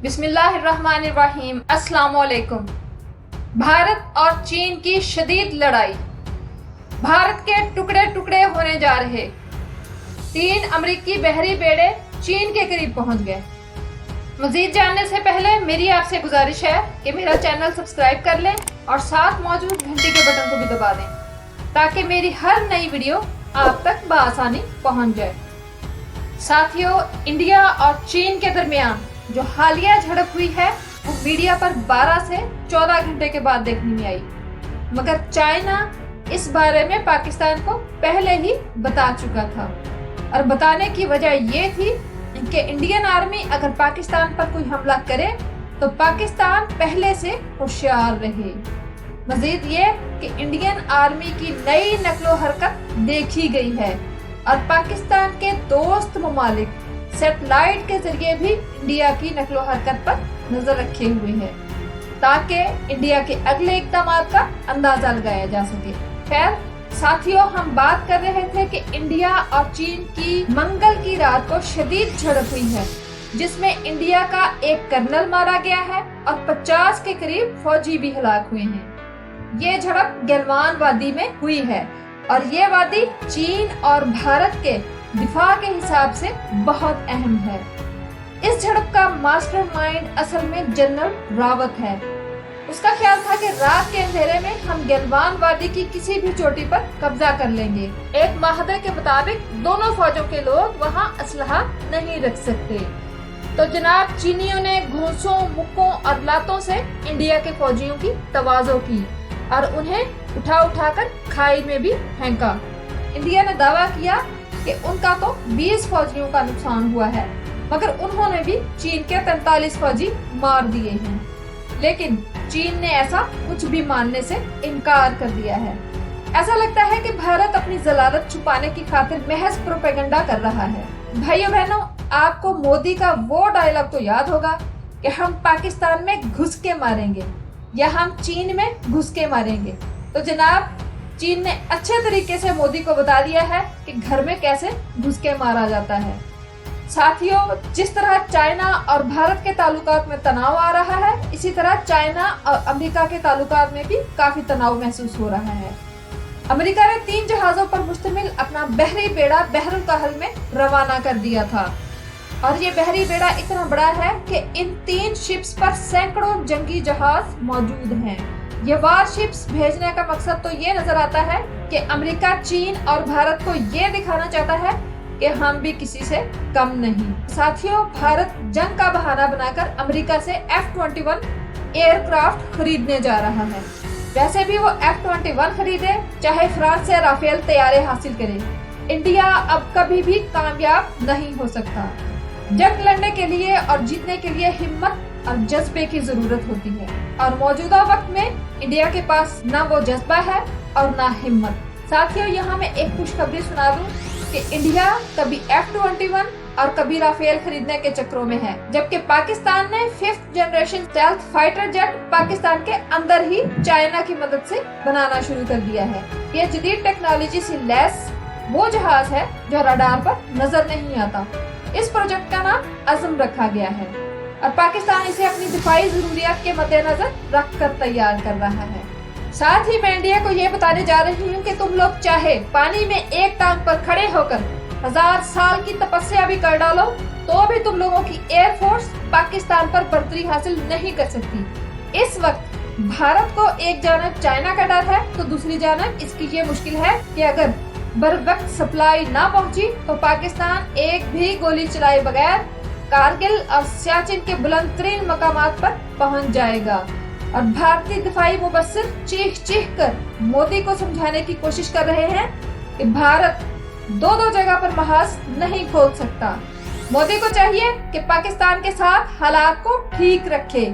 बिस्मिल्लाहिर्रहमानिर्रहीम। अस्सलाम वालेकुम। भारत और चीन की शदीद लड़ाई। भारत के टुकड़े टुकड़े होने जा रहे। 3 अमरीकी बहरी बेड़े चीन के करीब पहुंच गए। मजीद जानने से पहले मेरी आपसे गुजारिश है कि मेरा चैनल सब्सक्राइब कर लें और साथ मौजूद घंटी के बटन को भी दबा दें ताकि मेरी हर नई वीडियो आप तक बआसानी पहुंच जाए। साथियों, इंडिया और चीन के दरमियान जो हालिया झड़प हुई है वो मीडिया पर 12 से 14 घंटे के बाद देखने में आई, मगर चाइना इस बारे में पाकिस्तान को पहले ही बता चुका था और बताने की वजह ये थी कि इंडियन आर्मी अगर पाकिस्तान पर कोई हमला करे तो पाकिस्तान पहले से होशियार रहे। मजीद ये कि इंडियन आर्मी की नई नकलो हरकत देखी गई है और पाकिस्तान के दोस्त ममालिक सैटेलाइट के जरिए भी इंडिया की नकलो हरकत पर नजर रखे हुए हैं ताकि इंडिया के अगले इक़दामात का अंदाजा लगाया जा सके। खैर साथियों, हम बात कर रहे थे कि इंडिया और चीन की मंगल की रात को शदीद झड़प हुई है जिसमें इंडिया का एक कर्नल मारा गया है और 50 के करीब फौजी भी हलाक हुए हैं। ये झड़प गलवान वादी में हुई है और ये वादी चीन और भारत के दिफा के हिसाब से बहुत अहम है। इस झड़प का मास्टरमाइंड असल में जनरल रावत है। उसका ख्याल था कि रात के अंधेरे में हम गलवान वादी की किसी भी चोटी पर कब्जा कर लेंगे। एक माहदे के मुताबिक दोनों फौजों के लोग वहां असलहा नहीं रख सकते, तो जनाब चीनियों ने घूंसों, मुक्कों और लातों से इंडिया के फौजियों की तवाज़ो की और उन्हें उठा कर खाई में भी फेंका। इंडिया ने दावा किया कि उनका तो 20 फौजियों का नुकसान हुआ है, मगर उन्होंने भी चीन के 43 फौजी मार दिए हैं। लेकिन चीन ने ऐसा कुछ भी मानने से इनकार कर दिया है। ऐसा लगता है कि भारत अपनी जलालत छुपाने की खातिर महज प्रोपेगेंडा कर रहा है। भाइयों बहनों, आपको मोदी का वो डायलॉग तो याद होगा कि हम पाकिस्तान में घुस के मारेंगे या हम चीन में घुस के मारेंगे। तो जनाब चीन ने अच्छे तरीके से मोदी को बता दिया है कि घर में कैसे घुस के मारा जाता है। साथियों, जिस तरह चाइना और भारत के ताल्लुकात में तनाव आ रहा है, इसी तरह चाइना और अमेरिका के ताल्लुकात में भी काफी तनाव महसूस हो रहा है। अमेरिका ने 3 जहाजों पर मुश्तमिल अपना बहरी बेड़ा बहरुल कहल में रवाना कर दिया था और ये बहरी बेड़ा इतना बड़ा है कि इन 3 शिप्स पर सैकड़ों जंगी जहाज मौजूद हैं। ये वारशिप्स भेजने का मकसद तो ये नजर आता है कि अमेरिका, चीन और भारत को ये दिखाना चाहता है कि हम भी किसी से कम नहीं। साथियों, भारत जंग का बहाना बनाकर अमेरिका से F-21 एयरक्राफ्ट खरीदने जा रहा है। वैसे भी वो F-21 खरीदे चाहे फ्रांस से राफेल तैयारे हासिल करे, इंडिया अब कभी भी कामयाब नहीं हो सकता। जंग लड़ने के लिए और जीतने के लिए हिम्मत और जज्बे की जरूरत होती है और मौजूदा वक्त में इंडिया के पास ना वो जज्बा है और ना हिम्मत। साथियों, यहाँ मैं एक खुशखबरी सुना दूं कि इंडिया कभी F-21 और कभी राफेल खरीदने के चक्रों में है, जबकि पाकिस्तान ने 5th generation stealth fighter jet Pakistan के अंदर ही चाइना की मदद से बनाना शुरू कर दिया है। ये जदीद टेक्नोलॉजी से लैस वो जहाज है जो रडार पर नजर नहीं आता। इस प्रोजेक्ट का नाम अज़म रखा गया है और पाकिस्तान इसे अपनी दिफाई जरूरियात के मद्देनजर रख कर तैयार कर रहा है। साथ ही मैं इंडिया को ये बताने जा रही हूँ कि तुम लोग चाहे पानी में एक टांग पर खड़े होकर 1000 साल की तपस्या भी कर डालो तो भी तुम लोगों की एयरफोर्स पाकिस्तान पर बढ़तरी हासिल नहीं कर सकती। इस वक्त भारत को एक जानब चाइना का डर है तो दूसरी जानब इसकी ये मुश्किल है कि अगर बर वक्त सप्लाई ना पहुँची तो पाकिस्तान एक भी गोली चलाए बगैर कारगिल और सियाचिन के बुलंद तरीन मकामात पर पहुंच जाएगा। और भारतीय दिफाई मुबस्सिर चीख कर मोदी को समझाने की कोशिश कर रहे हैं कि भारत 2 जगह पर महाज नहीं खोल सकता। मोदी को चाहिए कि पाकिस्तान के साथ हालात को ठीक रखे।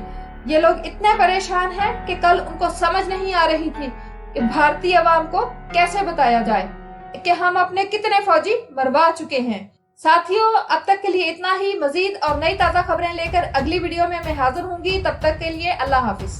ये लोग इतने परेशान हैं कि कल उनको समझ नहीं आ रही थी कि भारतीय अवाम को कैसे बताया जाए कि हम अपने कितने फौजी मरवा चुके हैं। साथियों, अब तक के लिए इतना ही। मजीद और नई ताज़ा खबरें लेकर अगली वीडियो में मैं हाजिर होंगी। तब तक के लिए अल्लाह हाफिज।